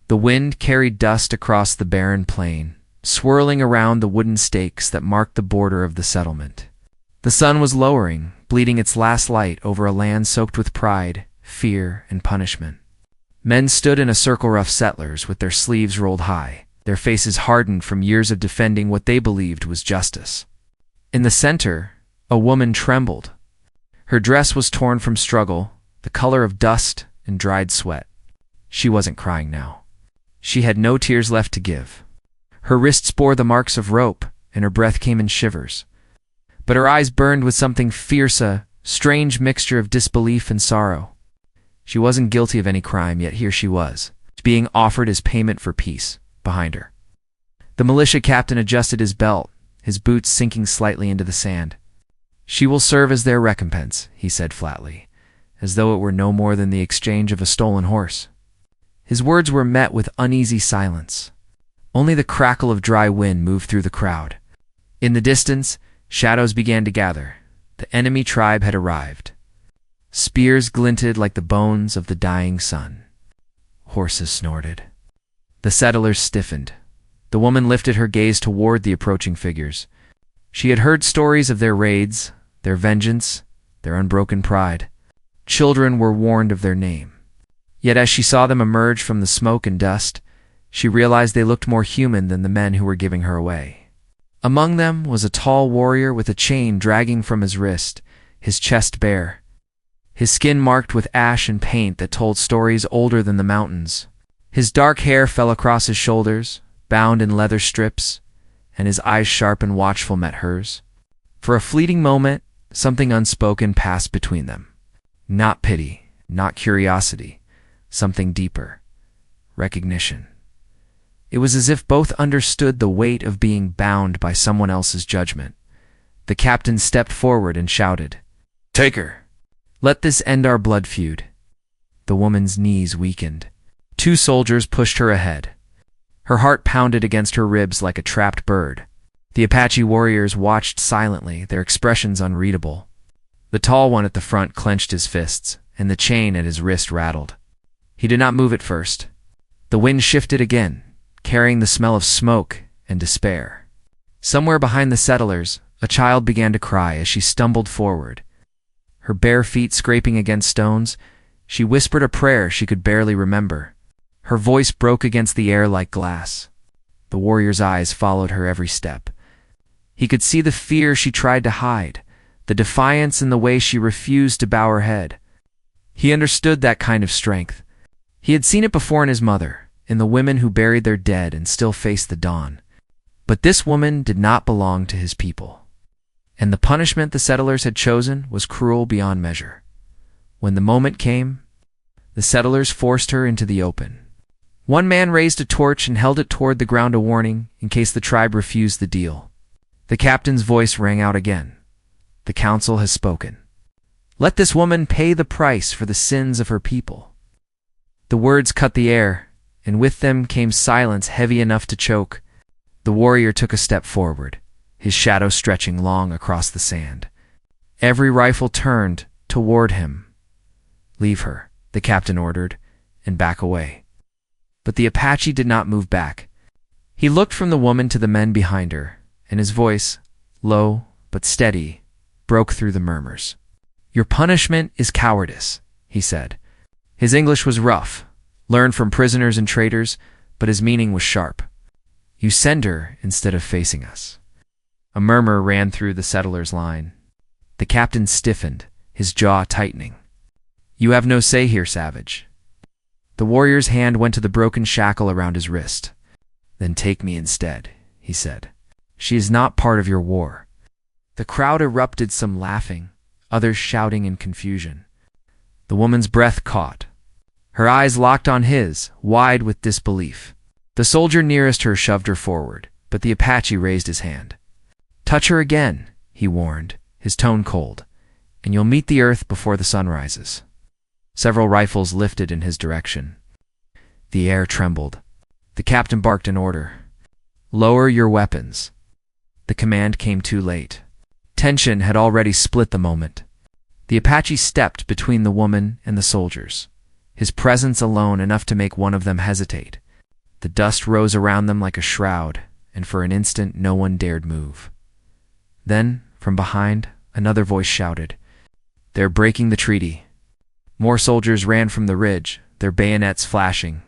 The wind carried dust across the barren plain, swirling around the wooden stakes that marked the border of the settlement. The sun was lowering, bleeding its last light over a land soaked with pride, fear, and punishment. Men stood in a circle, rough settlers with their sleeves rolled high, their faces hardened from years of defending what they believed was justice. In the center, a woman trembled. Her dress was torn from struggle, the color of dust and dried sweat. She wasn't crying now. She had no tears left to give. Her wrists bore the marks of rope, and her breath came in shivers. But her eyes burned with something fierce, a strange mixture of disbelief and sorrow. She wasn't guilty of any crime, yet here she was, being offered as payment for peace, behind her. The militia captain adjusted his belt, his boots sinking slightly into the sand. "She will serve as their recompense," he said flatly, as though it were no more than the exchange of a stolen horse. His words were met with uneasy silence. Only the crackle of dry wind moved through the crowd. In the distance, shadows began to gather. The enemy tribe had arrived. Spears glinted like the bones of the dying sun. Horses snorted. The settlers stiffened. The woman lifted her gaze toward the approaching figures. She had heard stories of their raids, their vengeance, their unbroken pride. Children were warned of their name. Yet as she saw them emerge from the smoke and dust, she realized they looked more human than the men who were giving her away. Among them was a tall warrior with a chain dragging from his wrist, his chest bare, his skin marked with ash and paint that told stories older than the mountains. His dark hair fell across his shoulders, bound in leather strips, and his eyes sharp and watchful met hers. For a fleeting moment, something unspoken passed between them. Not pity, not curiosity, something deeper. Recognition. It was as if both understood the weight of being bound by someone else's judgment. The captain stepped forward and shouted, "Take her! Let this end our blood feud." The woman's knees weakened. Two soldiers pushed her ahead. Her heart pounded against her ribs like a trapped bird. The Apache warriors watched silently, their expressions unreadable. The tall one at the front clenched his fists, and the chain at his wrist rattled. He did not move at first. The wind shifted again, carrying the smell of smoke and despair. Somewhere behind the settlers, a child began to cry as she stumbled forward. Her bare feet scraping against stones, she whispered a prayer she could barely remember. Her voice broke against the air like glass. The warrior's eyes followed her every step. He could see the fear she tried to hide, the defiance in the way she refused to bow her head. He understood that kind of strength. He had seen it before in his mother, in the women who buried their dead and still faced the dawn. But this woman did not belong to his people. And the punishment the settlers had chosen was cruel beyond measure. When the moment came, the settlers forced her into the open. One man raised a torch and held it toward the ground, a warning in case the tribe refused the deal. The captain's voice rang out again. "The council has spoken. Let this woman pay the price for the sins of her people." The words cut the air, and with them came silence heavy enough to choke. The warrior took a step forward, his shadow stretching long across the sand. Every rifle turned toward him. "Leave her," the captain ordered, "and back away." But the Apache did not move back. He looked from the woman to the men behind her, and his voice, low but steady, broke through the murmurs. "Your punishment is cowardice," he said. His English was rough, learned from prisoners and traitors, but his meaning was sharp. "You send her instead of facing us." A murmur ran through the settlers' line. The captain stiffened, his jaw tightening. "You have no say here, savage." The warrior's hand went to the broken shackle around his wrist. "Then take me instead," he said. "She is not part of your war." The crowd erupted, some laughing, others shouting in confusion. The woman's breath caught. Her eyes locked on his, wide with disbelief. The soldier nearest her shoved her forward, but the Apache raised his hand. "Touch her again," he warned, his tone cold, "and you'll meet the earth before the sun rises." Several rifles lifted in his direction. The air trembled. The captain barked an order. "Lower your weapons." The command came too late. Tension had already split the moment. The Apache stepped between the woman and the soldiers, his presence alone enough to make one of them hesitate. The dust rose around them like a shroud, and for an instant no one dared move. Then, from behind, another voice shouted, "They're breaking the treaty." More soldiers ran from the ridge, their bayonets flashing.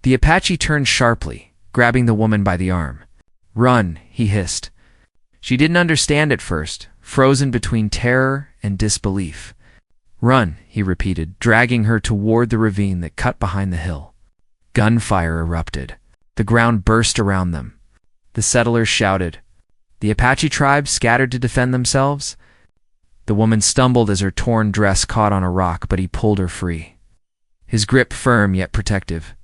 The Apache turned sharply, grabbing the woman by the arm. "Run," he hissed. She didn't understand at first, frozen between terror and disbelief. "Run," he repeated, dragging her toward the ravine that cut behind the hill. Gunfire erupted. The ground burst around them. The settlers shouted. The Apache tribe scattered to defend themselves. The woman stumbled as her torn dress caught on a rock, but he pulled her free. His grip firm yet protective.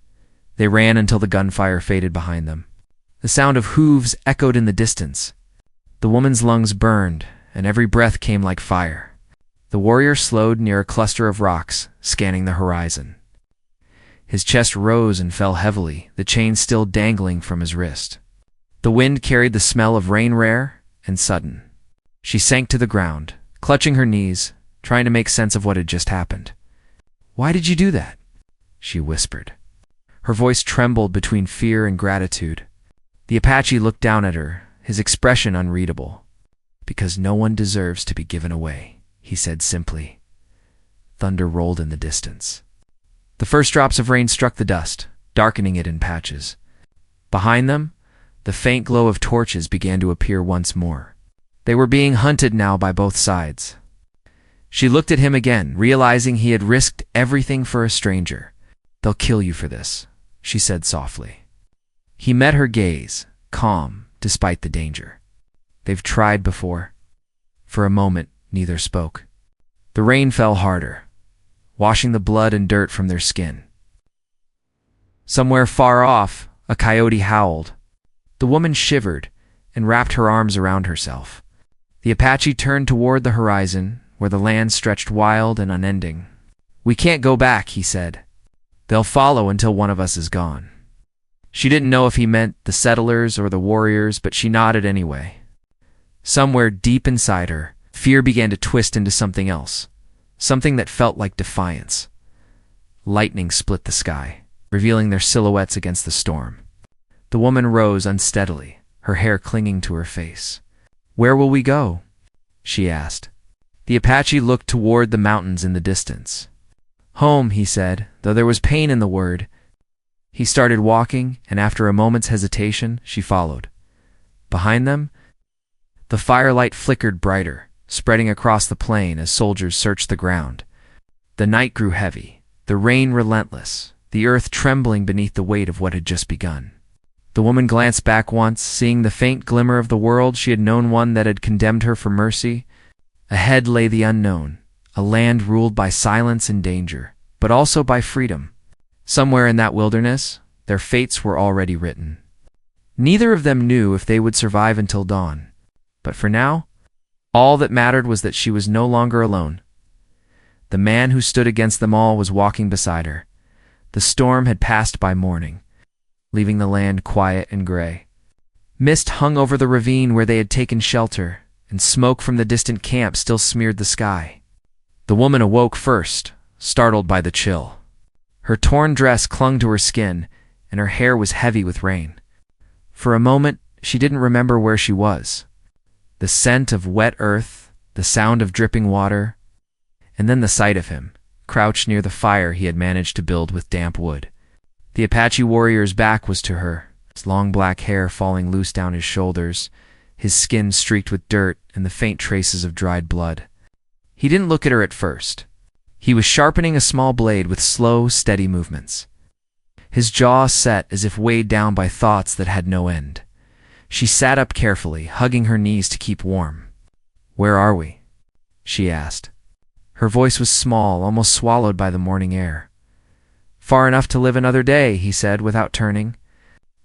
They ran until the gunfire faded behind them. The sound of hooves echoed in the distance. The woman's lungs burned, and every breath came like fire. The warrior slowed near a cluster of rocks, scanning the horizon. His chest rose and fell heavily, the chain still dangling from his wrist. The wind carried the smell of rain, rare and sudden. She sank to the ground, clutching her knees, trying to make sense of what had just happened. "Why did you do that?" she whispered. Her voice trembled between fear and gratitude. The Apache looked down at her, his expression unreadable. "Because no one deserves to be given away," he said simply. Thunder rolled in the distance. The first drops of rain struck the dust, darkening it in patches. Behind them, the faint glow of torches began to appear once more. They were being hunted now by both sides. She looked at him again, realizing he had risked everything for a stranger. "They'll kill you for this," she said softly. He met her gaze, calm despite the danger. "They've tried before." For a moment, neither spoke. The rain fell harder, washing the blood and dirt from their skin. Somewhere far off, a coyote howled. The woman shivered and wrapped her arms around herself. The Apache turned toward the horizon, where the land stretched wild and unending. "We can't go back," he said. "They'll follow until one of us is gone." She didn't know if he meant the settlers or the warriors, but she nodded anyway. Somewhere deep inside her, fear began to twist into something else, something that felt like defiance. Lightning split the sky, revealing their silhouettes against the storm. The woman rose unsteadily, her hair clinging to her face. "Where will we go?" she asked. The Apache looked toward the mountains in the distance. "Home," he said, though there was pain in the word. He started walking, and after a moment's hesitation, she followed. Behind them, the firelight flickered brighter, spreading across the plain as soldiers searched the ground. The night grew heavy, the rain relentless, the earth trembling beneath the weight of what had just begun. The woman glanced back once, seeing the faint glimmer of the world she had known, one that had condemned her for mercy. Ahead lay the unknown, a land ruled by silence and danger, but also by freedom. Somewhere in that wilderness, their fates were already written. Neither of them knew if they would survive until dawn, but for now, all that mattered was that she was no longer alone. The man who stood against them all was walking beside her. The storm had passed by morning, leaving the land quiet and gray. Mist hung over the ravine where they had taken shelter, and smoke from the distant camp still smeared the sky. The woman awoke first, startled by the chill. Her torn dress clung to her skin, and her hair was heavy with rain. For a moment, she didn't remember where she was. The scent of wet earth, the sound of dripping water, and then the sight of him, crouched near the fire he had managed to build with damp wood. The Apache warrior's back was to her, his long black hair falling loose down his shoulders, his skin streaked with dirt and the faint traces of dried blood. He didn't look at her at first. He was sharpening a small blade with slow, steady movements. His jaw set as if weighed down by thoughts that had no end. She sat up carefully, hugging her knees to keep warm. "Where are we?" she asked. Her voice was small, almost swallowed by the morning air. "Far enough to live another day," he said without turning.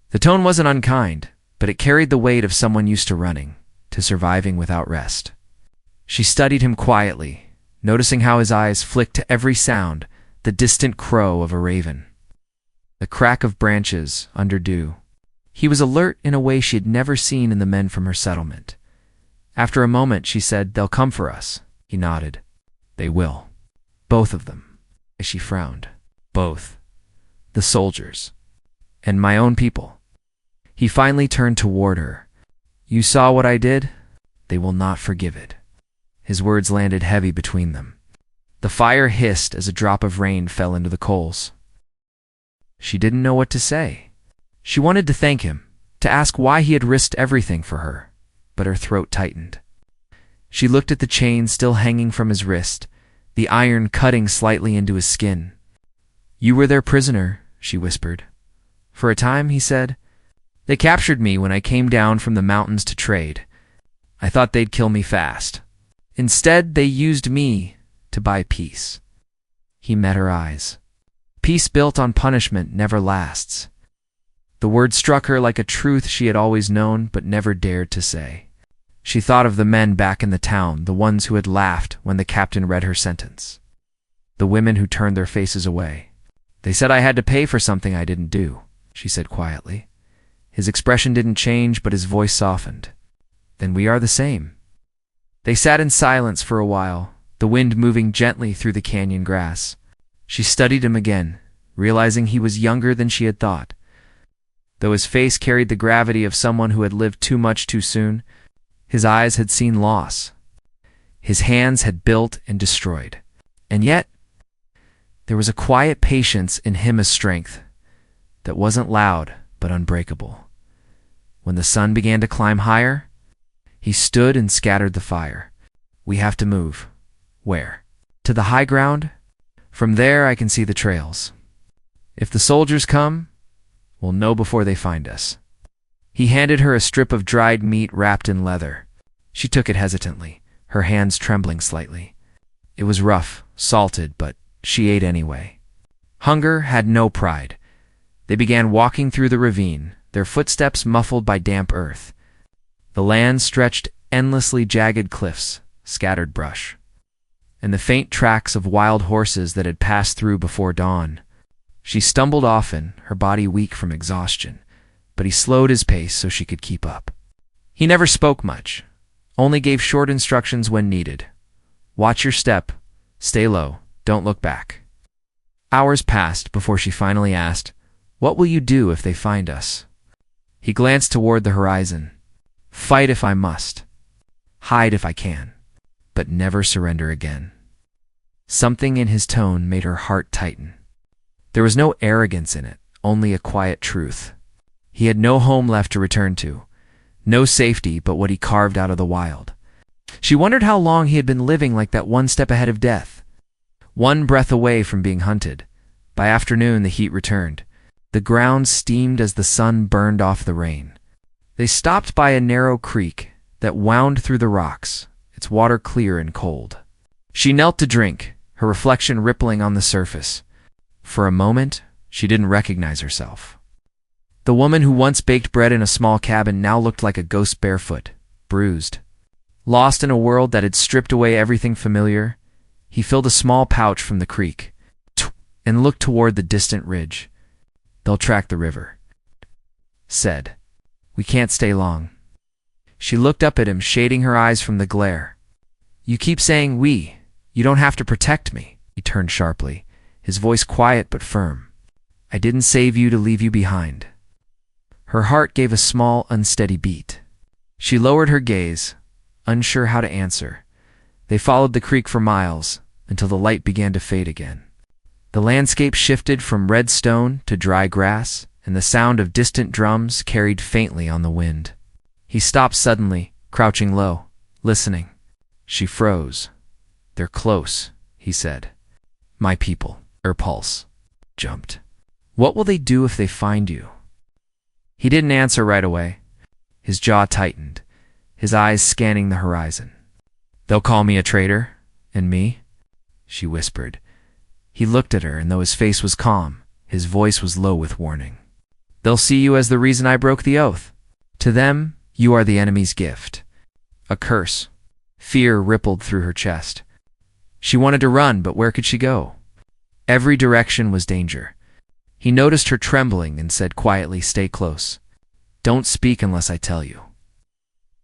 The tone wasn't unkind, but it carried the weight of someone used to running, to surviving without rest. She studied him quietly, noticing how his eyes flicked to every sound, the distant crow of a raven, the crack of branches under dew. He was alert in a way she had never seen in the men from her settlement. After a moment, she said, "They'll come for us." He nodded. "They will. Both of them." She frowned. "Both. The soldiers. and my own people. He finally turned toward her. You saw what I did? They will not forgive it. His words landed heavy between them. The fire hissed as a drop of rain fell into the coals. She didn't know what to say. She wanted to thank him, to ask why he had risked everything for her, but her throat tightened. She looked at the chain still hanging from his wrist, the iron cutting slightly into his skin. You were their prisoner, she whispered. For a time, he said. They captured me when I came down from the mountains to trade. I thought they'd kill me fast. Instead, they used me to buy peace. He met her eyes. Peace built on punishment never lasts. The word struck her like a truth she had always known but never dared to say. She thought of the men back in the town, the ones who had laughed when the captain read her sentence. The women who turned their faces away. They said I had to pay for something I didn't do, she said quietly. His expression didn't change, but his voice softened. Then we are the same. They sat in silence for a while, the wind moving gently through the canyon grass. She studied him again, realizing he was younger than she had thought. Though his face carried the gravity of someone who had lived too much too soon, his eyes had seen loss. His hands had built and destroyed. And yet, there was a quiet patience in him as strength that wasn't loud but unbreakable. When the sun began to climb higher, he stood and scattered the fire. We have to move. Where? To the high ground? From there I can see the trails. If the soldiers come, we'll know before they find us. He handed her a strip of dried meat wrapped in leather. She took it hesitantly, her hands trembling slightly. It was rough, salted, but she ate anyway. Hunger had no pride. They began walking through the ravine, their footsteps muffled by damp earth. The land stretched endlessly jagged cliffs, scattered brush, and the faint tracks of wild horses that had passed through before dawn. She stumbled often, her body weak from exhaustion, but he slowed his pace so she could keep up. He never spoke much, only gave short instructions when needed. Watch your step, stay low, don't look back. Hours passed before she finally asked, What will you do if they find us? He glanced toward the horizon. Fight if I must. Hide if I can. But never surrender again. Something in his tone made her heart tighten. There was no arrogance in it, only a quiet truth. He had no home left to return to, no safety but what he carved out of the wild. She wondered how long he had been living like that, one step ahead of death, one breath away from being hunted. By afternoon, the heat returned. The ground steamed as the sun burned off the rain. They stopped by a narrow creek that wound through the rocks, its water clear and cold. She knelt to drink, her reflection rippling on the surface. For a moment, she didn't recognize herself. The woman who once baked bread in a small cabin now looked like a ghost, barefoot, bruised. Lost in a world that had stripped away everything familiar, he filled a small pouch from the creek and looked toward the distant ridge. They'll track the river, said. We can't stay long. She looked up at him, shading her eyes from the glare. You keep saying we. You don't have to protect me. He turned sharply, his voice quiet but firm. I didn't save you to leave you behind. Her heart gave a small, unsteady beat. She lowered her gaze, unsure how to answer. They followed the creek for miles, until the light began to fade again. The landscape shifted from red stone to dry grass, and the sound of distant drums carried faintly on the wind. He stopped suddenly, crouching low, listening. She froze. They're close, he said. My people. Her pulse jumped. What will they do if they find you? He didn't answer right away. His jaw tightened, his eyes scanning the horizon. They'll call me a traitor, and me? She whispered. He looked at her, and though his face was calm, his voice was low with warning. They'll see you as the reason I broke the oath. To them, you are the enemy's gift. A curse. Fear rippled through her chest. She wanted to run, but where could she go? Every direction was danger. He noticed her trembling and said quietly, Stay close. Don't speak unless I tell you.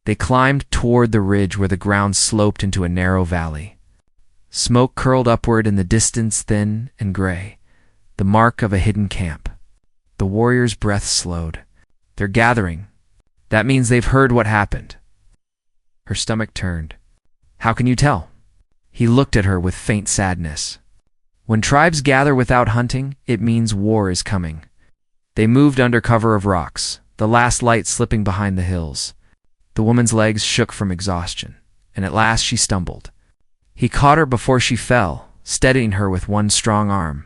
They climbed toward the ridge where the ground sloped into a narrow valley. Smoke curled upward in the distance, thin and gray, the mark of a hidden camp. The warrior's breath slowed. They're gathering. That means they've heard what happened. Her stomach turned. How can you tell? He looked at her with faint sadness. When tribes gather without hunting, it means war is coming. They moved under cover of rocks, the last light slipping behind the hills. The woman's legs shook from exhaustion, and at last she stumbled. He caught her before she fell, steadying her with one strong arm.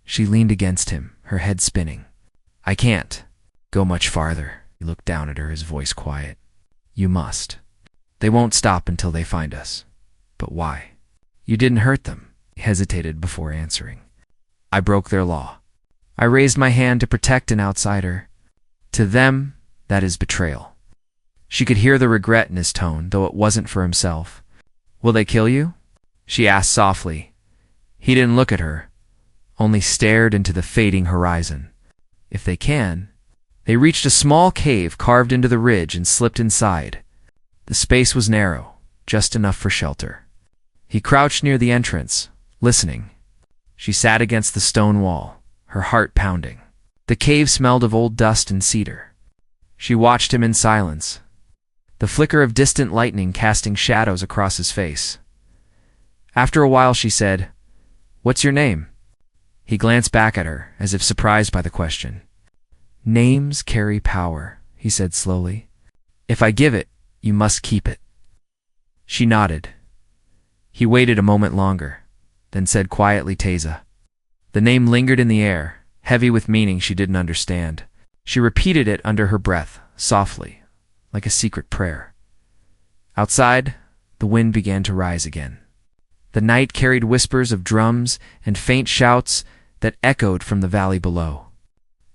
She leaned against him, her head spinning. I can't go much farther. He looked down at her, his voice quiet. You must. They won't stop until they find us. But why? You didn't hurt them. He hesitated before answering. I broke their law. I raised my hand to protect an outsider. To them, that is betrayal. She could hear the regret in his tone, though it wasn't for himself. Will they kill you? She asked softly. He didn't look at her, only stared into the fading horizon. If they can. They reached a small cave carved into the ridge and slipped inside. The space was narrow, just enough for shelter. He crouched near the entrance, listening. She sat against the stone wall, her heart pounding. The cave smelled of old dust and cedar. She watched him in silence, the flicker of distant lightning casting shadows across his face. After a while she said, What's your name? He glanced back at her, as if surprised by the question. Names carry power, he said slowly. If I give it, you must keep it. She nodded. He waited a moment longer, then said quietly, Teza. The name lingered in the air, heavy with meaning she didn't understand. She repeated it under her breath, softly, like a secret prayer. Outside, the wind began to rise again. The night carried whispers of drums and faint shouts that echoed from the valley below.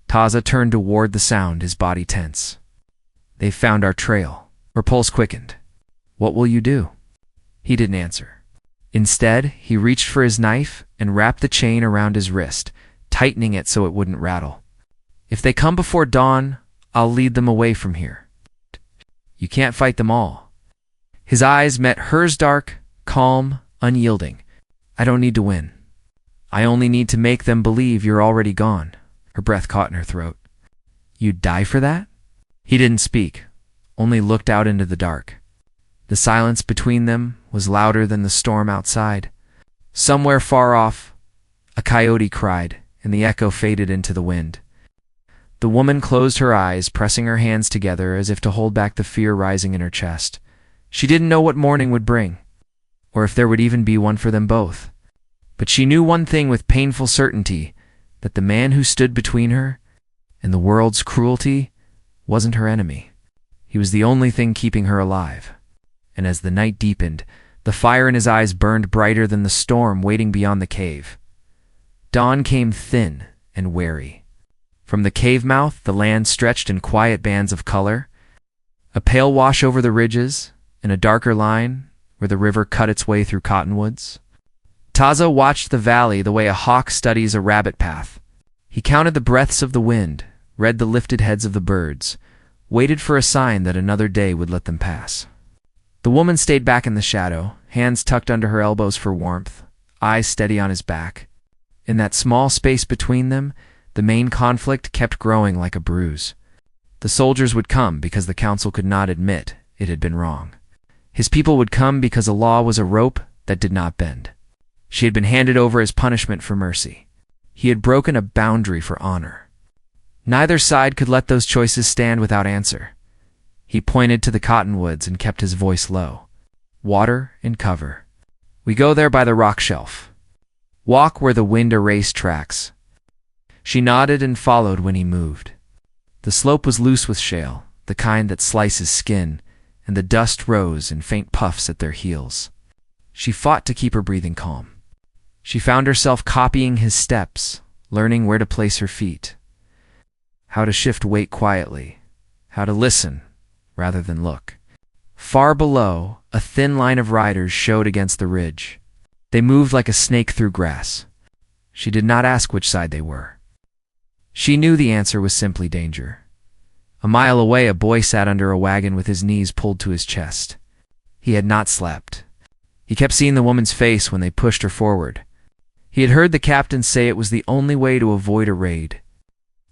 Taza turned toward the sound, his body tense. They've found our trail. Her pulse quickened. What will you do? He didn't answer. Instead, he reached for his knife and wrapped the chain around his wrist, tightening it so it wouldn't rattle. If they come before dawn, I'll lead them away from here. You can't fight them all. His eyes met hers, dark, calm, unyielding. I don't need to win. I only need to make them believe you're already gone. Her breath caught in her throat. You'd die for that? He didn't speak, only looked out into the dark. The silence between them was louder than the storm outside. Somewhere far off, a coyote cried, and the echo faded into the wind. The woman closed her eyes, pressing her hands together as if to hold back the fear rising in her chest. She didn't know what morning would bring, or if there would even be one for them both. But she knew one thing with painful certainty, that the man who stood between her and the world's cruelty wasn't her enemy. He was the only thing keeping her alive. And as the night deepened, the fire in his eyes burned brighter than the storm waiting beyond the cave. Dawn came thin and wary. From the cave mouth, the land stretched in quiet bands of color, a pale wash over the ridges, and a darker line where the river cut its way through cottonwoods. Taza watched the valley the way a hawk studies a rabbit path. He counted the breaths of the wind, read the lifted heads of the birds, waited for a sign that another day would let them pass. The woman stayed back in the shadow, hands tucked under her elbows for warmth, eyes steady on his back. In that small space between them, the main conflict kept growing like a bruise. The soldiers would come because the council could not admit it had been wrong. His people would come because a law was a rope that did not bend. She had been handed over as punishment for mercy. He had broken a boundary for honor. Neither side could let those choices stand without answer. He pointed to the cottonwoods and kept his voice low. Water and cover. We go there by the rock shelf. Walk where the wind erased tracks. She nodded and followed when he moved. The slope was loose with shale, the kind that slices skin, and the dust rose in faint puffs at their heels. She fought to keep her breathing calm. She found herself copying his steps, learning where to place her feet, how to shift weight quietly, how to listen rather than look. Far below, a thin line of riders showed against the ridge. They moved like a snake through grass. She did not ask which side they were. She knew the answer was simply danger. A mile away, a boy sat under a wagon with his knees pulled to his chest. He had not slept. He kept seeing the woman's face when they pushed her forward. He had heard the captain say it was the only way to avoid a raid.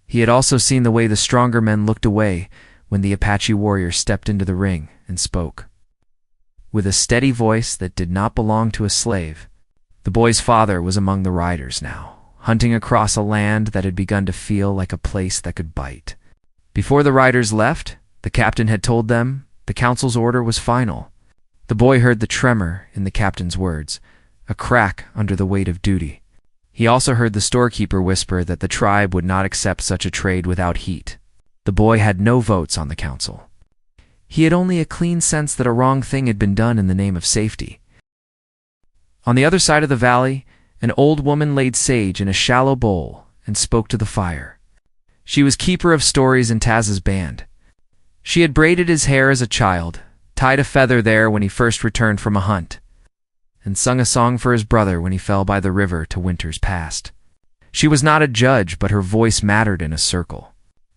He had also seen the way the stronger men looked away when the Apache warrior stepped into the ring and spoke. With a steady voice that did not belong to a slave, the boy's father was among the riders now, hunting across a land that had begun to feel like a place that could bite. Before the riders left, the captain had told them the council's order was final. The boy heard the tremor in the captain's words, a crack under the weight of duty. He also heard the storekeeper whisper that the tribe would not accept such a trade without heat. The boy had no votes on the council. He had only a clean sense that a wrong thing had been done in the name of safety. On the other side of the valley, an old woman laid sage in a shallow bowl and spoke to the fire. She was keeper of stories in Taz's band. She had braided his hair as a child, tied a feather there when he first returned from a hunt, and sung a song for his brother when he fell by the river to winters past. She was not a judge, but her voice mattered in a circle.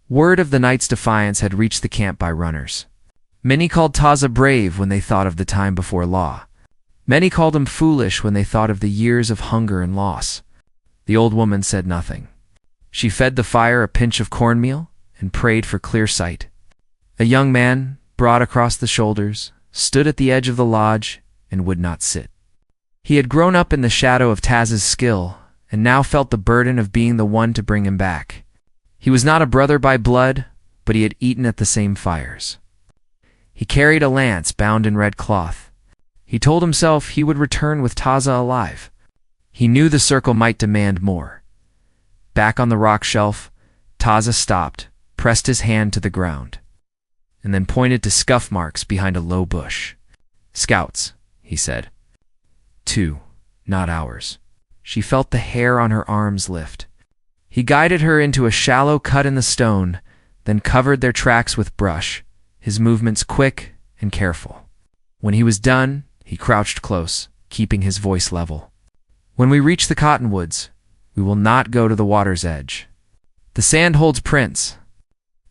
Word of the night's defiance had reached the camp by runners. Many called Taza brave when they thought of the time before law. Many called him foolish when they thought of the years of hunger and loss. The old woman said nothing. She fed the fire a pinch of cornmeal and prayed for clear sight. A young man, broad across the shoulders, stood at the edge of the lodge and would not sit. He had grown up in the shadow of Taz's skill and now felt the burden of being the one to bring him back. He was not a brother by blood, but he had eaten at the same fires. He carried a lance bound in red cloth. He told himself he would return with Taza alive. He knew the circle might demand more. Back on the rock shelf, Taza stopped, pressed his hand to the ground, and then pointed to scuff marks behind a low bush. "Scouts," he said. "2, not ours." She felt the hair on her arms lift. He guided her into a shallow cut in the stone, then covered their tracks with brush, his movements quick and careful. When he was done, he crouched close, keeping his voice level. "When we reach the cottonwoods, we will not go to the water's edge. The sand holds prints.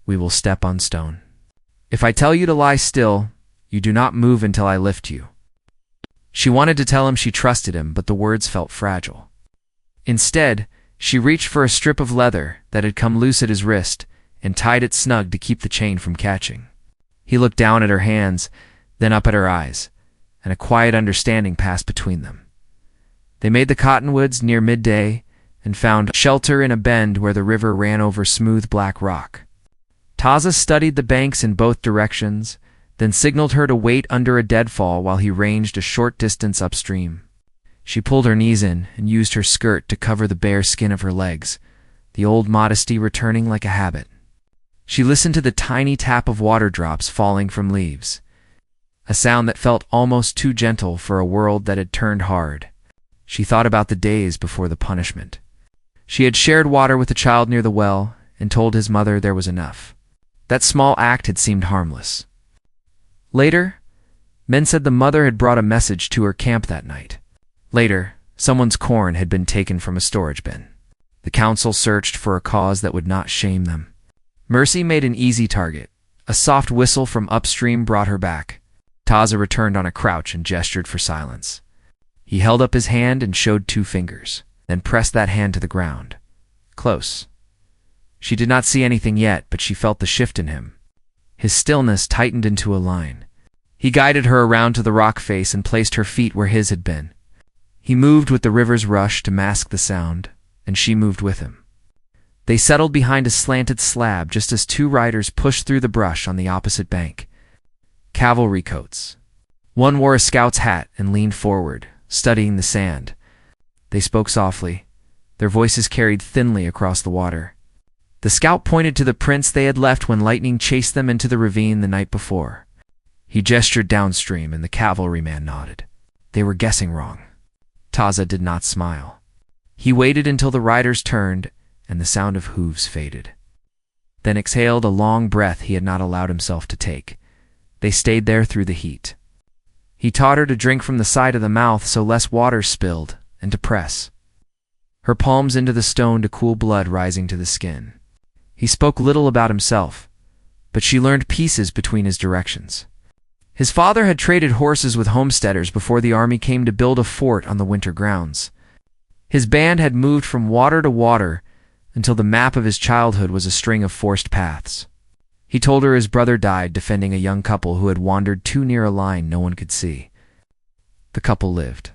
We will step on stone. If I tell you to lie still, you do not move until I lift you." She wanted to tell him she trusted him, but the words felt fragile. Instead, she reached for a strip of leather that had come loose at his wrist and tied it snug to keep the chain from catching. He looked down at her hands, then up at her eyes, and a quiet understanding passed between them. They made the cottonwoods near midday and found shelter in a bend where the river ran over smooth black rock. Taza studied the banks in both directions, then signaled her to wait under a deadfall while he ranged a short distance upstream. She pulled her knees in and used her skirt to cover the bare skin of her legs, the old modesty returning like a habit. She listened to the tiny tap of water drops falling from leaves, a sound that felt almost too gentle for a world that had turned hard. She thought about the days before the punishment. She had shared water with the child near the well and told his mother there was enough. That small act had seemed harmless. Later, men said the mother had brought a message to her camp that night. Later, someone's corn had been taken from a storage bin. The council searched for a cause that would not shame them. Mercy made an easy target. A soft whistle from upstream brought her back. Taza returned on a crouch and gestured for silence. He held up his hand and showed 2 fingers, then pressed that hand to the ground. Close. She did not see anything yet, but she felt the shift in him. His stillness tightened into a line. He guided her around to the rock face and placed her feet where his had been. He moved with the river's rush to mask the sound, and she moved with him. They settled behind a slanted slab just as 2 riders pushed through the brush on the opposite bank. Cavalry coats. One wore a scout's hat and leaned forward, studying the sand. They spoke softly, their voices carried thinly across the water. The scout pointed to the prints they had left when lightning chased them into the ravine the night before. He gestured downstream, and the cavalryman nodded. They were guessing wrong. Taza did not smile. He waited until the riders turned and the sound of hooves faded, then exhaled a long breath he had not allowed himself to take. They stayed there through the heat. He taught her to drink from the side of the mouth so less water spilled, and to press her palms into the stone to cool blood rising to the skin. He spoke little about himself, but she learned pieces between his directions. His father had traded horses with homesteaders before the army came to build a fort on the winter grounds. His band had moved from water to water until the map of his childhood was a string of forced paths. He told her his brother died defending a young couple who had wandered too near a line no one could see. The couple lived.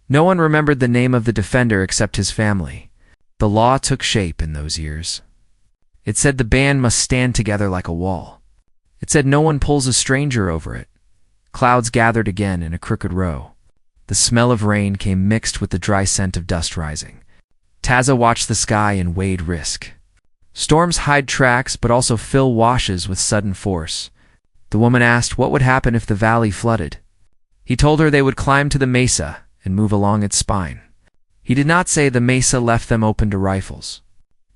No one remembered the name of the defender except his family. The law took shape in those years. It said the band must stand together like a wall. It said no one pulls a stranger over it. Clouds gathered again in a crooked row. The smell of rain came mixed with the dry scent of dust rising. Taza watched the sky and weighed risk. Storms hide tracks but also fill washes with sudden force. The woman asked what would happen if the valley flooded. He told her they would climb to the mesa and move along its spine. He did not say the mesa left them open to rifles.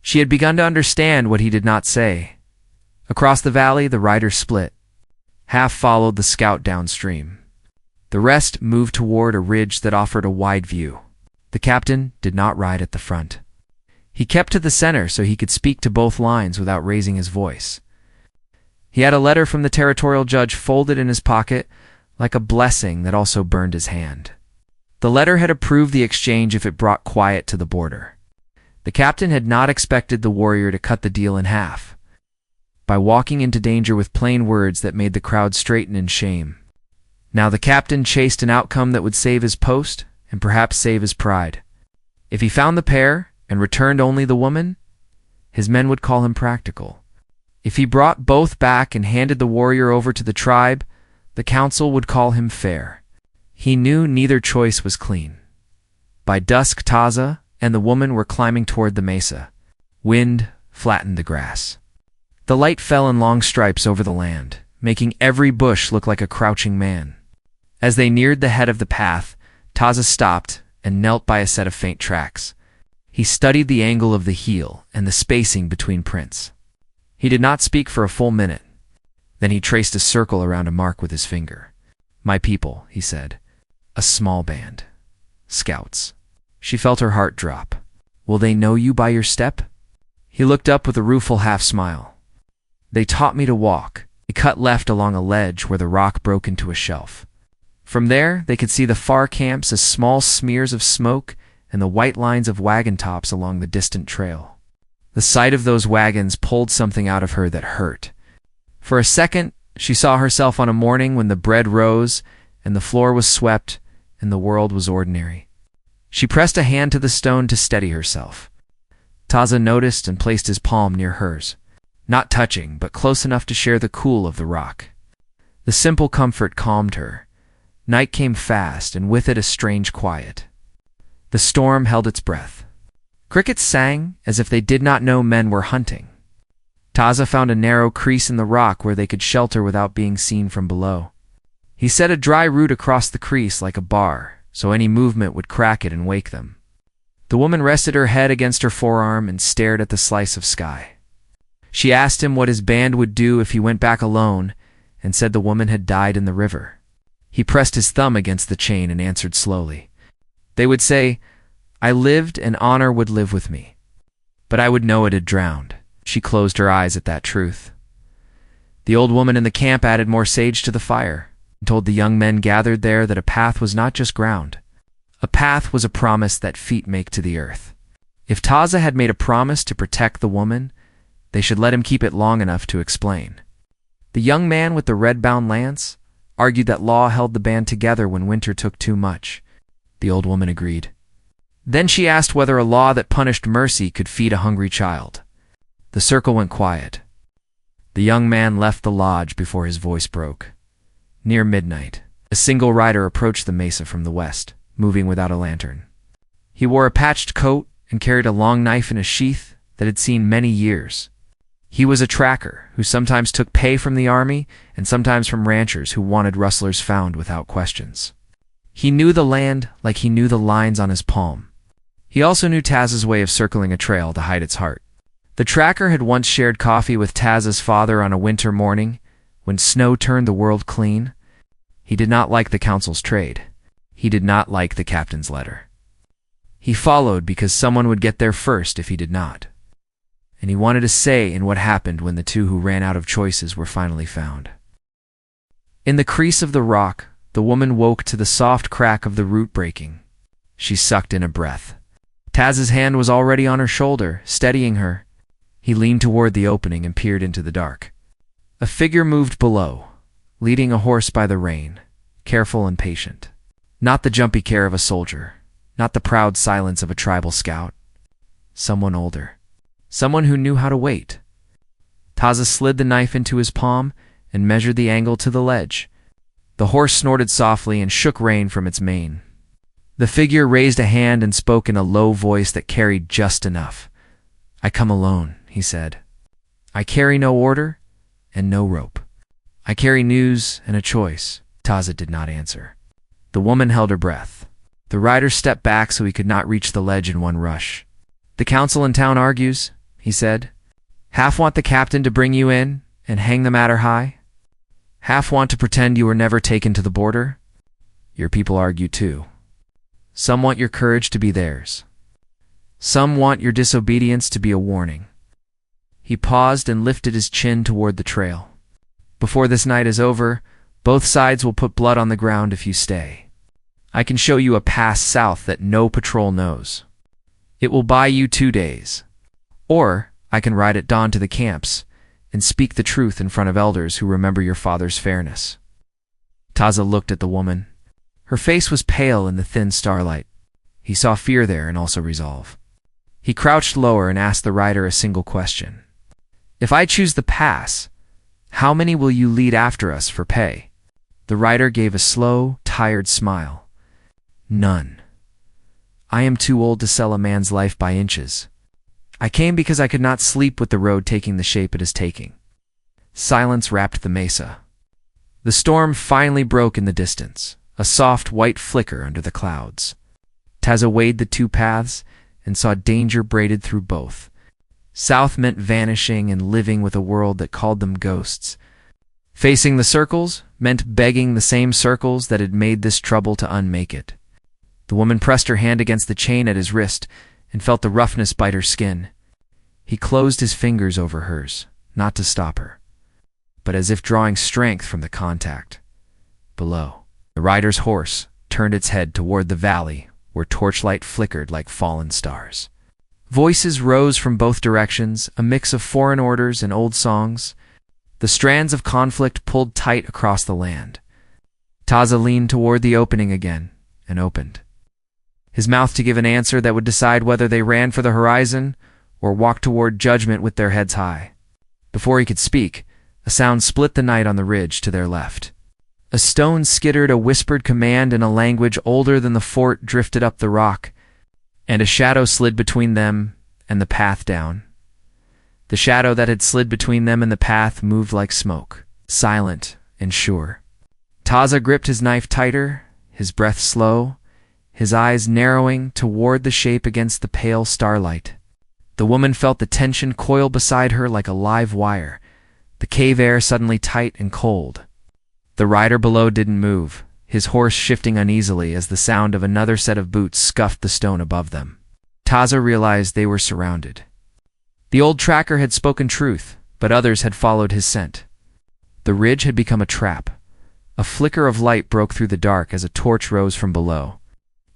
She had begun to understand what he did not say. Across the valley, the riders split. Half followed the scout downstream. The rest moved toward a ridge that offered a wide view. The captain did not ride at the front. He kept to the center so he could speak to both lines without raising his voice. He had a letter from the territorial judge folded in his pocket like a blessing that also burned his hand. The letter had approved the exchange if it brought quiet to the border. The captain had not expected the warrior to cut the deal in half by walking into danger with plain words that made the crowd straighten in shame. Now the captain chased an outcome that would save his post and perhaps save his pride. If he found the pair and returned only the woman, his men would call him practical. If he brought both back and handed the warrior over to the tribe, the council would call him fair. He knew neither choice was clean. By dusk, Taza and the woman were climbing toward the mesa. Wind flattened the grass. The light fell in long stripes over the land, making every bush look like a crouching man. As they neared the head of the path, Taza stopped and knelt by a set of faint tracks. He studied the angle of the heel and the spacing between prints. He did not speak for a full minute. Then he traced a circle around a mark with his finger. "My people," he said. "A small band. Scouts." She felt her heart drop. "Will they know you by your step?" He looked up with a rueful half-smile. "They taught me to walk." He cut left along a ledge where the rock broke into a shelf. From there, they could see the far camps as small smears of smoke and the white lines of wagon tops along the distant trail. The sight of those wagons pulled something out of her that hurt. For a second, she saw herself on a morning when the bread rose and the floor was swept and the world was ordinary. She pressed a hand to the stone to steady herself. Taza noticed and placed his palm near hers, not touching, but close enough to share the cool of the rock. The simple comfort calmed her. Night came fast, and with it a strange quiet. The storm held its breath. Crickets sang as if they did not know men were hunting. Taza found a narrow crease in the rock where they could shelter without being seen from below. He set a dry root across the crease like a bar, so any movement would crack it and wake them. The woman rested her head against her forearm and stared at the slice of sky. She asked him what his band would do if he went back alone, and said the woman had died in the river. He pressed his thumb against the chain and answered slowly. They would say, "I lived and honor would live with me. But I would know it had drowned." She closed her eyes at that truth. The old woman in the camp added more sage to the fire and told the young men gathered there that a path was not just ground. A path was a promise that feet make to the earth. If Taza had made a promise to protect the woman, they should let him keep it long enough to explain. The young man with the red-bound lance argued that law held the band together when winter took too much. The old woman agreed. Then she asked whether a law that punished mercy could feed a hungry child. The circle went quiet. The young man left the lodge before his voice broke. Near midnight, a single rider approached the mesa from the west, moving without a lantern. He wore a patched coat and carried a long knife in a sheath that had seen many years. He was a tracker who sometimes took pay from the army and sometimes from ranchers who wanted rustlers found without questions. He knew the land like he knew the lines on his palm. He also knew Taz's way of circling a trail to hide its heart. The tracker had once shared coffee with Taz's father on a winter morning when snow turned the world clean. He did not like the council's trade. He did not like the captain's letter. He followed because someone would get there first if he did not. And he wanted a say in what happened when the two who ran out of choices were finally found. In the crease of the rock, the woman woke to the soft crack of the root breaking. She sucked in a breath. Taz's hand was already on her shoulder, steadying her. He leaned toward the opening and peered into the dark. A figure moved below, leading a horse by the rein, careful and patient. Not the jumpy care of a soldier, not the proud silence of a tribal scout. Someone older. Someone who knew how to wait. Taza slid the knife into his palm and measured the angle to the ledge. The horse snorted softly and shook rein from its mane. The figure raised a hand and spoke in a low voice that carried just enough. "I come alone," he said. "I carry no order and no rope. I carry news and a choice." Taza did not answer. The woman held her breath. The rider stepped back so he could not reach the ledge in one rush. "The council in town argues," he said. "Half want the captain to bring you in and hang the matter high. Half want to pretend you were never taken to the border. Your people argue too. Some want your courage to be theirs. Some want your disobedience to be a warning." He paused and lifted his chin toward the trail. "Before this night is over, both sides will put blood on the ground if you stay. I can show you a pass south that no patrol knows. It will buy you 2 days. Or I can ride at dawn to the camps and speak the truth in front of elders who remember your father's fairness." Taza looked at the woman. Her face was pale in the thin starlight. He saw fear there and also resolve. He crouched lower and asked the rider a single question. "If I choose the pass, how many will you lead after us for pay?" The rider gave a slow, tired smile. "None. I am too old to sell a man's life by inches. I came because I could not sleep with the road taking the shape it is taking." Silence wrapped the mesa. The storm finally broke in the distance, a soft white flicker under the clouds. Taza weighed the 2 paths and saw danger braided through both. South meant vanishing and living with a world that called them ghosts. Facing the circles meant begging the same circles that had made this trouble to unmake it. The woman pressed her hand against the chain at his wrist and felt the roughness bite her skin. He closed his fingers over hers, not to stop her, but as if drawing strength from the contact. Below, the rider's horse turned its head toward the valley where torchlight flickered like fallen stars. Voices rose from both directions, a mix of foreign orders and old songs. The strands of conflict pulled tight across the land. Taza leaned toward the opening again and opened his mouth to give an answer that would decide whether they ran for the horizon or walked toward judgment with their heads high. Before he could speak, a sound split the night on the ridge to their left. A stone skittered a whispered command in a language older than the fort drifted up the rock, and a shadow slid between them and the path down. The shadow that had slid between them and the path moved like smoke, silent and sure. Taza gripped his knife tighter, his breath slow, his eyes narrowing toward the shape against the pale starlight. The woman felt the tension coil beside her like a live wire, the cave air suddenly tight and cold. The rider below didn't move, his horse shifting uneasily as the sound of another set of boots scuffed the stone above them. Taza realized they were surrounded. The old tracker had spoken truth, but others had followed his scent. The ridge had become a trap. A flicker of light broke through the dark as a torch rose from below,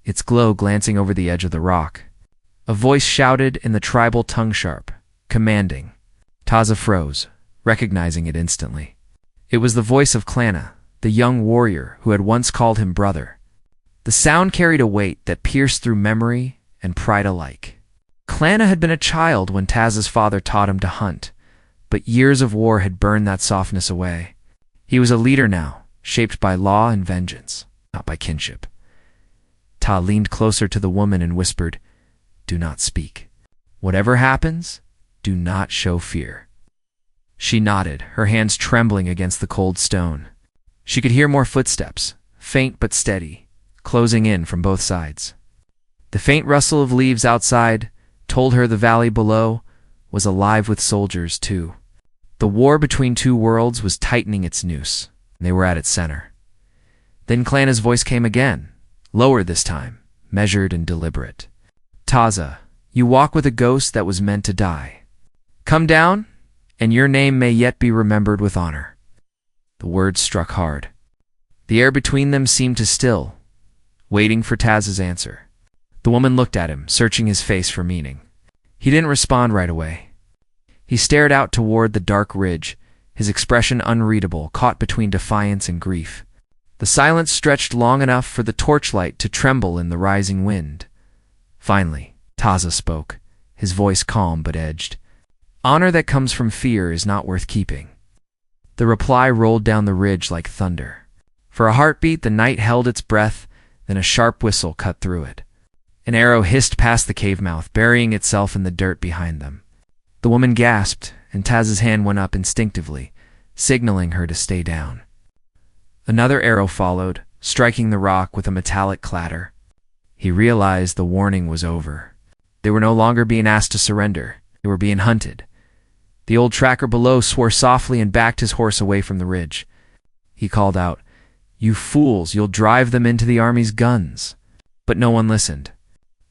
its glow glancing over the edge of the rock. A voice shouted in the tribal tongue sharp, commanding. Taza froze, recognizing it instantly. It was the voice of Clanna, the young warrior who had once called him brother. The sound carried a weight that pierced through memory and pride alike. Clanna had been a child when Taza's father taught him to hunt, but years of war had burned that softness away. He was a leader now, shaped by law and vengeance, not by kinship. Ta leaned closer to the woman and whispered, "Do not speak. Whatever happens, do not show fear." She nodded, her hands trembling against the cold stone. She could hear more footsteps, faint but steady, closing in from both sides. The faint rustle of leaves outside told her the valley below was alive with soldiers, too. The war between two worlds was tightening its noose, and they were at its center. Then Clanna's voice came again, lower this time, measured and deliberate. "Taza, you walk with a ghost that was meant to die. Come down, and your name may yet be remembered with honor." The words struck hard. The air between them seemed to still, waiting for Taza's answer. The woman looked at him, searching his face for meaning. He didn't respond right away. He stared out toward the dark ridge, his expression unreadable, caught between defiance and grief. The silence stretched long enough for the torchlight to tremble in the rising wind. Finally, Taza spoke, his voice calm but edged. "Honor that comes from fear is not worth keeping." The reply rolled down the ridge like thunder. For a heartbeat, the night held its breath, then a sharp whistle cut through it. An arrow hissed past the cave mouth, burying itself in the dirt behind them. The woman gasped, and Taz's hand went up instinctively, signaling her to stay down. Another arrow followed, striking the rock with a metallic clatter. He realized the warning was over. They were no longer being asked to surrender. They were being hunted. The old tracker below swore softly and backed his horse away from the ridge. He called out, "You fools, you'll drive them into the army's guns." But no one listened.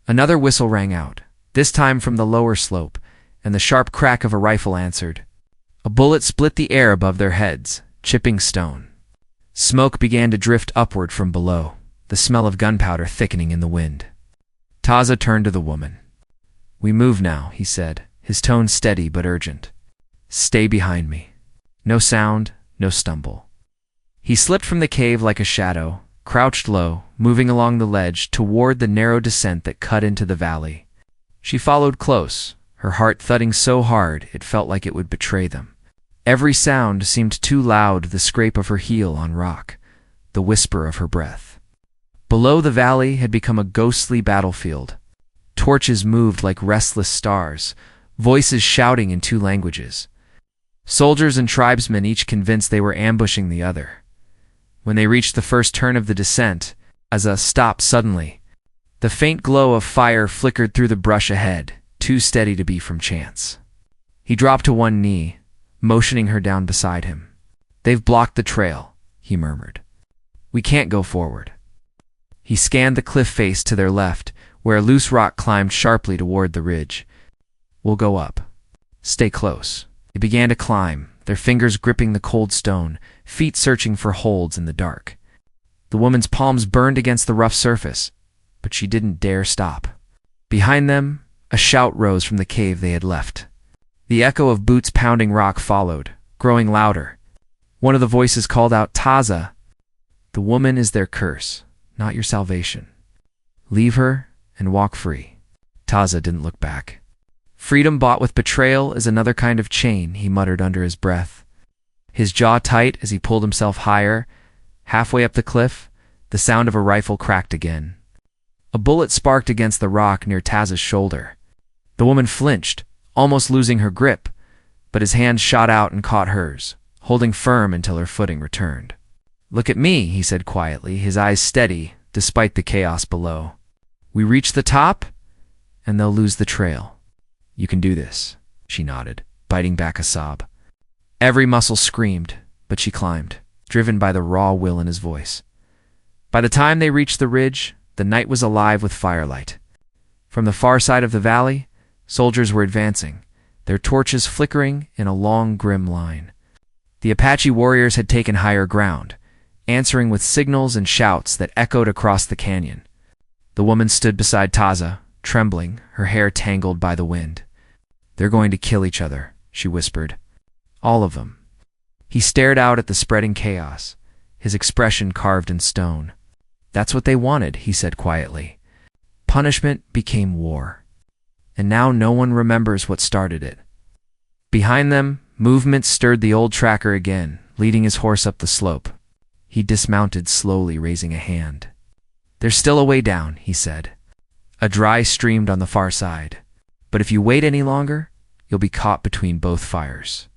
Another whistle rang out, this time from the lower slope, and the sharp crack of a rifle answered. A bullet split the air above their heads, chipping stone. Smoke began to drift upward from below, the smell of gunpowder thickening in the wind. Taza turned to the woman. "We move now," he said, his tone steady but urgent. "Stay behind me. No sound, no stumble." He slipped from the cave like a shadow, crouched low, moving along the ledge toward the narrow descent that cut into the valley. She followed close, her heart thudding so hard it felt like it would betray them. Every sound seemed too loud, the scrape of her heel on rock, the whisper of her breath. Below, the valley had become a ghostly battlefield. Torches moved like restless stars, voices shouting in two languages. Soldiers and tribesmen, each convinced they were ambushing the other. When they reached the first turn of the descent, Aza stopped suddenly. The faint glow of fire flickered through the brush ahead, too steady to be from chance. He dropped to one knee, motioning her down beside him. "They've blocked the trail," he murmured. "We can't go forward." He scanned the cliff face to their left, where a loose rock climbed sharply toward the ridge. "We'll go up. Stay close." They began to climb, their fingers gripping the cold stone, feet searching for holds in the dark. The woman's palms burned against the rough surface, but she didn't dare stop. Behind them, a shout rose from the cave they had left. The echo of boots pounding rock followed, growing louder. One of the voices called out, "Taza! The woman is their curse, not your salvation. Leave her and walk free." Taza didn't look back. "Freedom bought with betrayal is another kind of chain," he muttered under his breath. His jaw tight as he pulled himself higher. Halfway up the cliff, the sound of a rifle cracked again. A bullet sparked against the rock near Taza's shoulder. The woman flinched, almost losing her grip, but his hand shot out and caught hers, holding firm until her footing returned. "Look at me," he said quietly, his eyes steady despite the chaos below. "We reach the top, and they'll lose the trail. You can do this," she nodded, biting back a sob. Every muscle screamed, but she climbed, driven by the raw will in his voice. By the time they reached the ridge, the night was alive with firelight. From the far side of the valley, soldiers were advancing, their torches flickering in a long, grim line. The Apache warriors had taken higher ground, answering with signals and shouts that echoed across the canyon. The woman stood beside Taza, trembling, her hair tangled by the wind. "They're going to kill each other," she whispered. "All of them." He stared out at the spreading chaos, his expression carved in stone. "That's what they wanted," he said quietly. "Punishment became war. And now no one remembers what started it." Behind them, movement stirred the old tracker again, leading his horse up the slope. He dismounted slowly, raising a hand. "There's still a way down," he said. A dry streamed on the far side. "But if you wait any longer, you'll be caught between both fires."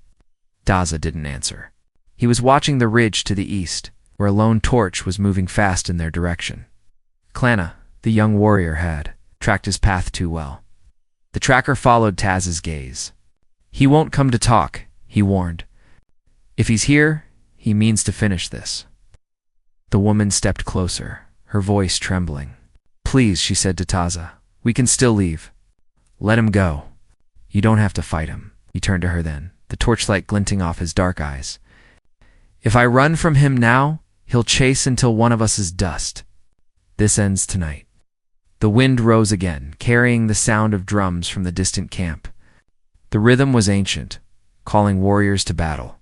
Taza didn't answer. He was watching the ridge to the east, where a lone torch was moving fast in their direction. Clanna, the young warrior, had tracked his path too well. The tracker followed Taz's gaze. "He won't come to talk," he warned. "If he's here, he means to finish this." The woman stepped closer, her voice trembling. "Please," she said to Taza, "we can still leave. Let him go. You don't have to fight him." He turned to her then, the torchlight glinting off his dark eyes. "If I run from him now, he'll chase until one of us is dust. This ends tonight. The wind rose again, carrying the sound of drums from the distant camp. The rhythm was ancient, calling warriors to battle.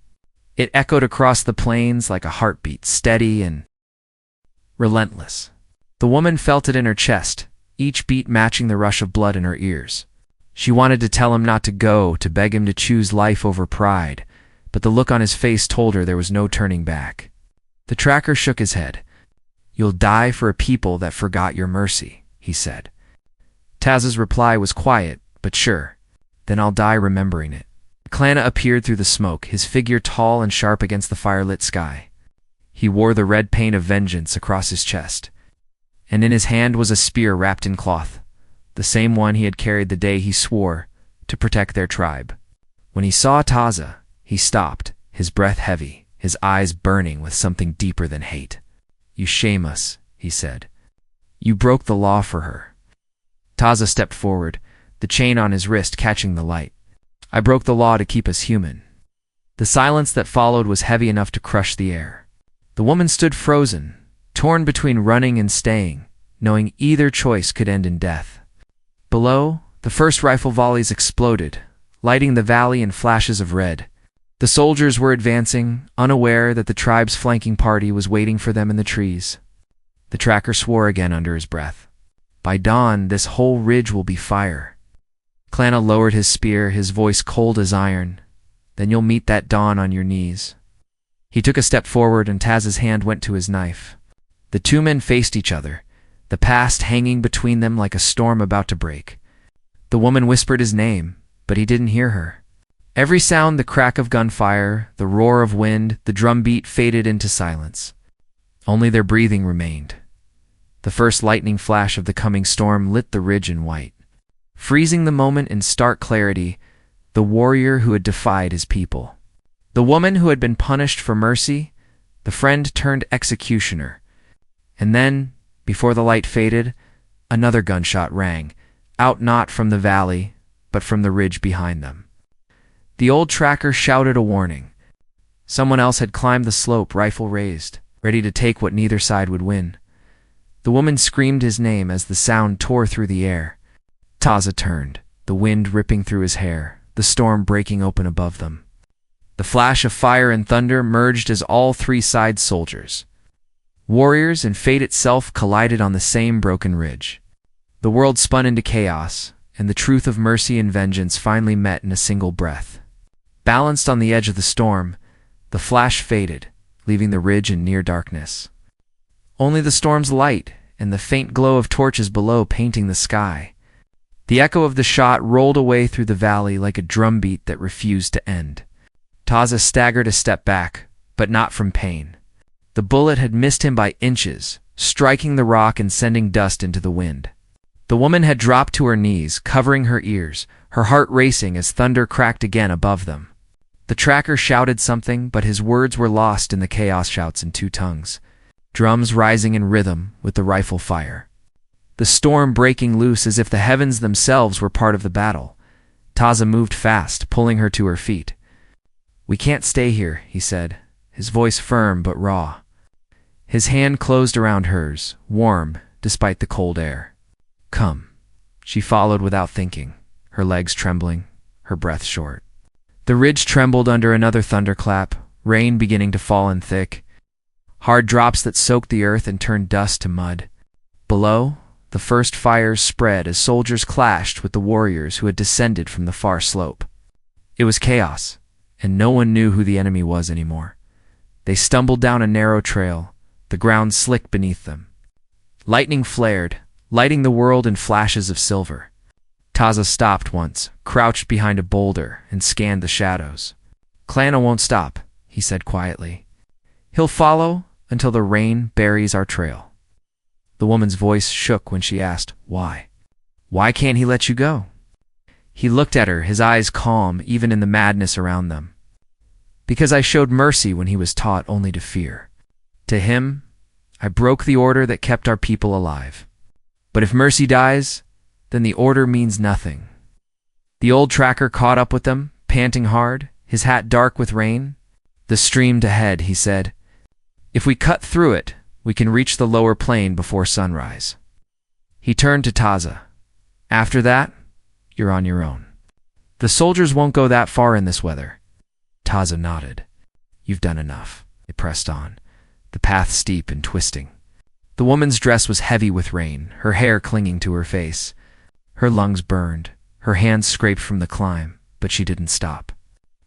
It echoed across the plains like a heartbeat, steady and relentless. The woman felt it in her chest, each beat matching the rush of blood in her ears. She wanted to tell him not to go, to beg him to choose life over pride, but the look on his face told her there was no turning back. The tracker shook his head. "You'll die for a people that forgot your mercy," he said. Taz's reply was quiet, but sure. "Then I'll die remembering it." Clana appeared through the smoke, his figure tall and sharp against the firelit sky. He wore the red paint of vengeance across his chest, and in his hand was a spear wrapped in cloth, the same one he had carried the day he swore to protect their tribe. When he saw Taza, he stopped, his breath heavy, his eyes burning with something deeper than hate. "You shame us," he said. "You broke the law for her." Taza stepped forward, the chain on his wrist catching the light. "I broke the law to keep us human." The silence that followed was heavy enough to crush the air. The woman stood frozen, torn between running and staying, knowing either choice could end in death. Below, the first rifle volleys exploded, lighting the valley in flashes of red. The soldiers were advancing, unaware that the tribe's flanking party was waiting for them in the trees. The tracker swore again under his breath. "By dawn, this whole ridge will be fire." Clana lowered his spear, his voice cold as iron. "Then you'll meet that dawn on your knees." He took a step forward, and Taz's hand went to his knife. The two men faced each other, the past hanging between them like a storm about to break. The woman whispered his name, but he didn't hear her. Every sound, the crack of gunfire, the roar of wind, the drumbeat faded into silence. Only their breathing remained. The first lightning flash of the coming storm lit the ridge in white. Freezing the moment in stark clarity, the warrior who had defied his people. The woman who had been punished for mercy, the friend turned executioner. And then, before the light faded, another gunshot rang, out not from the valley, but from the ridge behind them. The old tracker shouted a warning. Someone else had climbed the slope, rifle raised, ready to take what neither side would win. The woman screamed his name as the sound tore through the air. Taza turned, the wind ripping through his hair, the storm breaking open above them. The flash of fire and thunder merged as all three sides soldiers. Warriors and fate itself collided on the same broken ridge. The world spun into chaos, and the truth of mercy and vengeance finally met in a single breath. Balanced on the edge of the storm, the flash faded, leaving the ridge in near darkness. Only the storm's light and the faint glow of torches below painting the sky. The echo of the shot rolled away through the valley like a drumbeat that refused to end. Taza staggered a step back, but not from pain. The bullet had missed him by inches, striking the rock and sending dust into the wind. The woman had dropped to her knees, covering her ears, her heart racing as thunder cracked again above them. The tracker shouted something, but his words were lost in the chaos shouts in two tongues, drums rising in rhythm with the rifle fire. The storm breaking loose as if the heavens themselves were part of the battle. Taza moved fast, pulling her to her feet. "We can't stay here," he said, his voice firm but raw. His hand closed around hers, warm despite the cold air. "Come." She followed without thinking, her legs trembling, her breath short. The ridge trembled under another thunderclap, rain beginning to fall in thick, hard drops that soaked the earth and turned dust to mud. Below, the first fires spread as soldiers clashed with the warriors who had descended from the far slope. It was chaos, and no one knew who the enemy was anymore. They stumbled down a narrow trail, the ground slick beneath them. Lightning flared, lighting the world in flashes of silver. Taza stopped once, crouched behind a boulder, and scanned the shadows. "Clana won't stop," he said quietly. "He'll follow until the rain buries our trail." The woman's voice shook when she asked, "Why? Why can't he let you go?" He looked at her, his eyes calm even in the madness around them. "Because I showed mercy when he was taught only to fear. To him, I broke the order that kept our people alive. But if mercy dies, then the order means nothing." The old tracker caught up with them, panting hard, his hat dark with rain. "The stream ahead," he said. "If we cut through it, we can reach the lower plain before sunrise." He turned to Taza. After that, you're on your own. The soldiers won't go that far in this weather. Taza nodded. You've done enough. They pressed on, the path steep and twisting. The woman's dress was heavy with rain, her hair clinging to her face. Her lungs burned, her hands scraped from the climb, but she didn't stop.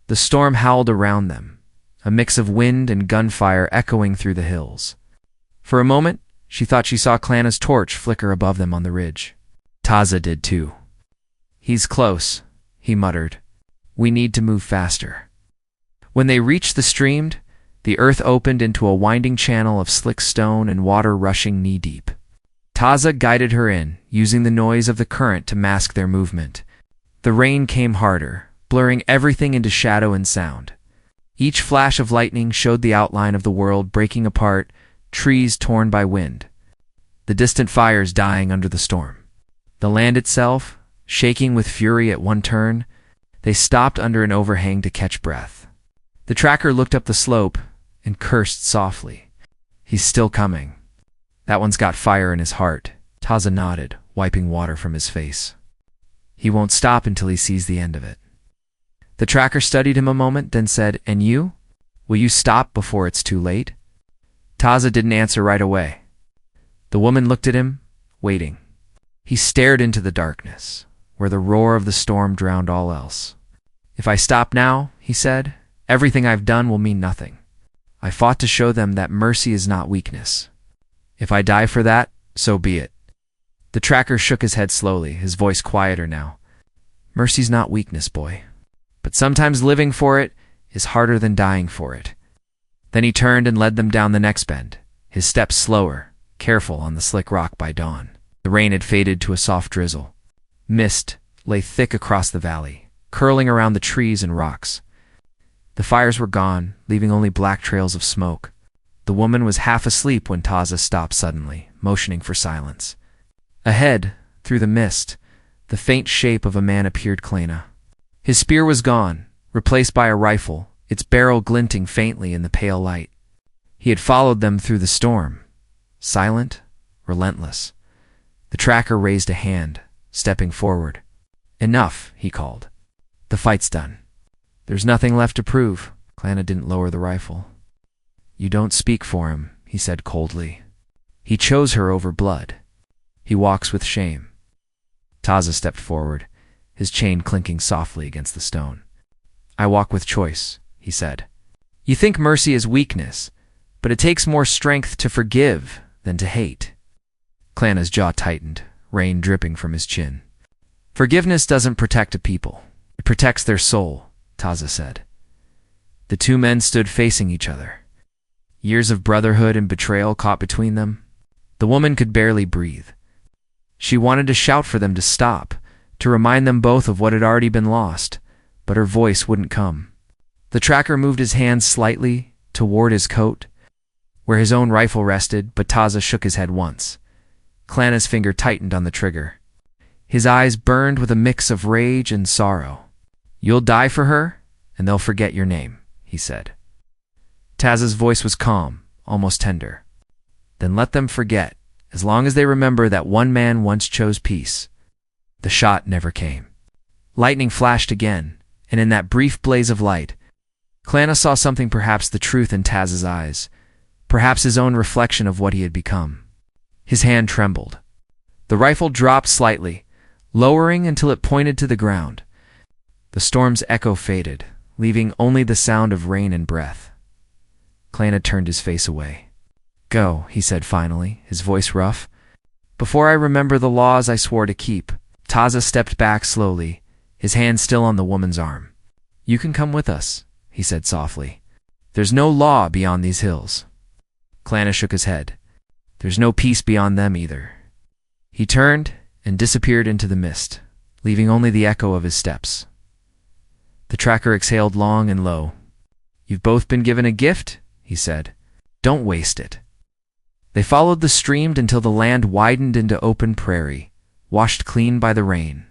The storm howled around them, a mix of wind and gunfire echoing through the hills. For a moment, she thought she saw Clana's torch flicker above them on the ridge. Taza did too. He's close, he muttered. We need to move faster. When they reached the stream, the earth opened into a winding channel of slick stone and water rushing knee-deep. Taza guided her in, using the noise of the current to mask their movement. The rain came harder, blurring everything into shadow and sound. Each flash of lightning showed the outline of the world breaking apart, trees torn by wind. The distant fires dying under the storm. The land itself, shaking with fury at one turn, they stopped under an overhang to catch breath. The tracker looked up the slope and cursed softly. He's still coming. That one's got fire in his heart. Taza nodded, wiping water from his face. He won't stop until he sees the end of it. The tracker studied him a moment, then said, And you? Will you stop before it's too late? Taza didn't answer right away. The woman looked at him, waiting. He stared into the darkness, where the roar of the storm drowned all else. If I stop now, he said, everything I've done will mean nothing. I fought to show them that mercy is not weakness. If I die for that, so be it. The tracker shook his head slowly, his voice quieter now. Mercy's not weakness, boy. But sometimes living for it is harder than dying for it. Then he turned and led them down the next bend, his steps slower, careful on the slick rock by dawn. The rain had faded to a soft drizzle. Mist lay thick across the valley, curling around the trees and rocks. The fires were gone, leaving only black trails of smoke. The woman was half asleep when Taza stopped suddenly, motioning for silence. Ahead, through the mist, the faint shape of a man appeared. Clana. His spear was gone, replaced by a rifle, its barrel glinting faintly in the pale light. He had followed them through the storm, silent, relentless. The tracker raised a hand, stepping forward. Enough, he called. The fight's done. There's nothing left to prove. Clana didn't lower the rifle. You don't speak for him, he said coldly. He chose her over blood. He walks with shame. Taza stepped forward, his chain clinking softly against the stone. I walk with choice, he said. You think mercy is weakness, but it takes more strength to forgive than to hate. Clana's jaw tightened, rain dripping from his chin. Forgiveness doesn't protect a people. It protects their soul, Taza said. The two men stood facing each other. Years of brotherhood and betrayal caught between them. The woman could barely breathe. She wanted to shout for them to stop, to remind them both of what had already been lost, but her voice wouldn't come. The tracker moved his hand slightly toward his coat, where his own rifle rested, but Taza shook his head once. Clana's finger tightened on the trigger. His eyes burned with a mix of rage and sorrow. You'll die for her, and they'll forget your name, he said. Taza's voice was calm, almost tender. Then let them forget, as long as they remember that one man once chose peace. The shot never came. Lightning flashed again, and in that brief blaze of light, Clana saw something, perhaps the truth in Taza's eyes, perhaps his own reflection of what he had become. His hand trembled. The rifle dropped slightly, lowering until it pointed to the ground. The storm's echo faded, leaving only the sound of rain and breath. Clana turned his face away. Go, he said finally, his voice rough. Before I remember the laws I swore to keep. Taza stepped back slowly, his hand still on the woman's arm. You can come with us, he said softly. There's no law beyond these hills. Clana shook his head. There's no peace beyond them either. He turned and disappeared into the mist, leaving only the echo of his steps. The tracker exhaled long and low. You've both been given a gift, he said. Don't waste it. They followed the stream until the land widened into open prairie, washed clean by the rain.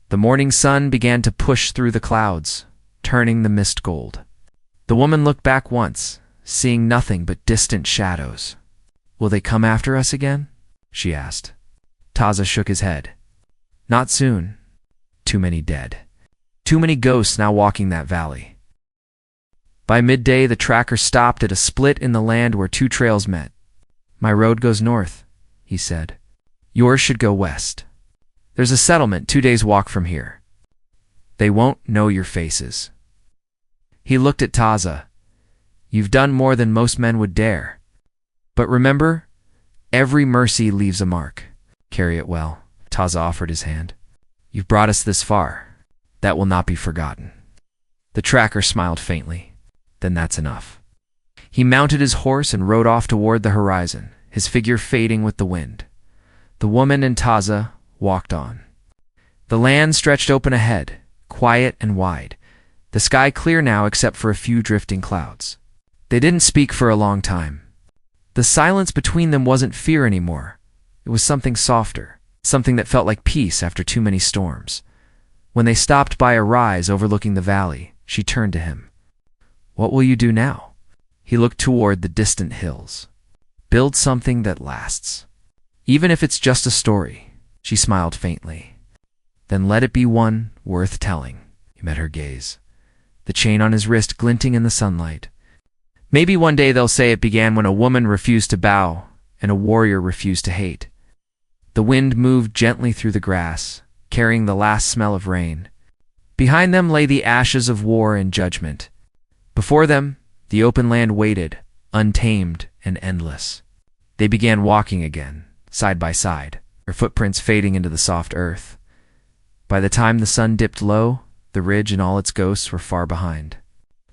The morning sun began to push through the clouds, turning the mist gold. The woman looked back once, seeing nothing but distant shadows. Will they come after us again? She asked. Taza shook his head. Not soon. Too many dead. Too many ghosts now walking that valley. By midday, the tracker stopped at a split in the land where two trails met. My road goes north, he said. Yours should go west. There's a settlement 2 days' walk from here. They won't know your faces. He looked at Taza. You've done more than most men would dare. But remember, every mercy leaves a mark. Carry it well. Taza offered his hand. You've brought us this far. That will not be forgotten. The tracker smiled faintly. Then that's enough. He mounted his horse and rode off toward the horizon, his figure fading with the wind. The woman and Taza walked on. The land stretched open ahead, quiet and wide, the sky clear now except for a few drifting clouds. They didn't speak for a long time. The silence between them wasn't fear anymore. It was something softer, something that felt like peace after too many storms. When they stopped by a rise overlooking the valley, she turned to him. What will you do now? He looked toward the distant hills. Build something that lasts. Even if it's just a story, she smiled faintly. Then let it be one worth telling. He met her gaze, the chain on his wrist glinting in the sunlight. Maybe one day they'll say it began when a woman refused to bow and a warrior refused to hate. The wind moved gently through the grass, carrying the last smell of rain. Behind them lay the ashes of war and judgment. Before them, the open land waited, untamed and endless. They began walking again, side by side, their footprints fading into the soft earth. By the time the sun dipped low, the ridge and all its ghosts were far behind.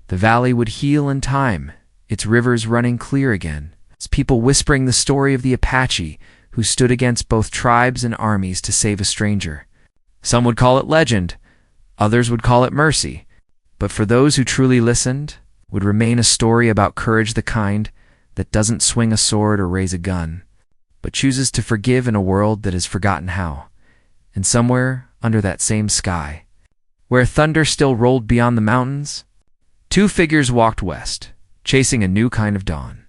The valley would heal in time, its rivers running clear again, its people whispering the story of the Apache who stood against both tribes and armies to save a stranger. Some would call it legend, others would call it mercy, but for those who truly listened, would remain a story about courage, the kind that doesn't swing a sword or raise a gun, but chooses to forgive in a world that has forgotten how. And somewhere under that same sky, where thunder still rolled beyond the mountains, two figures walked west, chasing a new kind of dawn.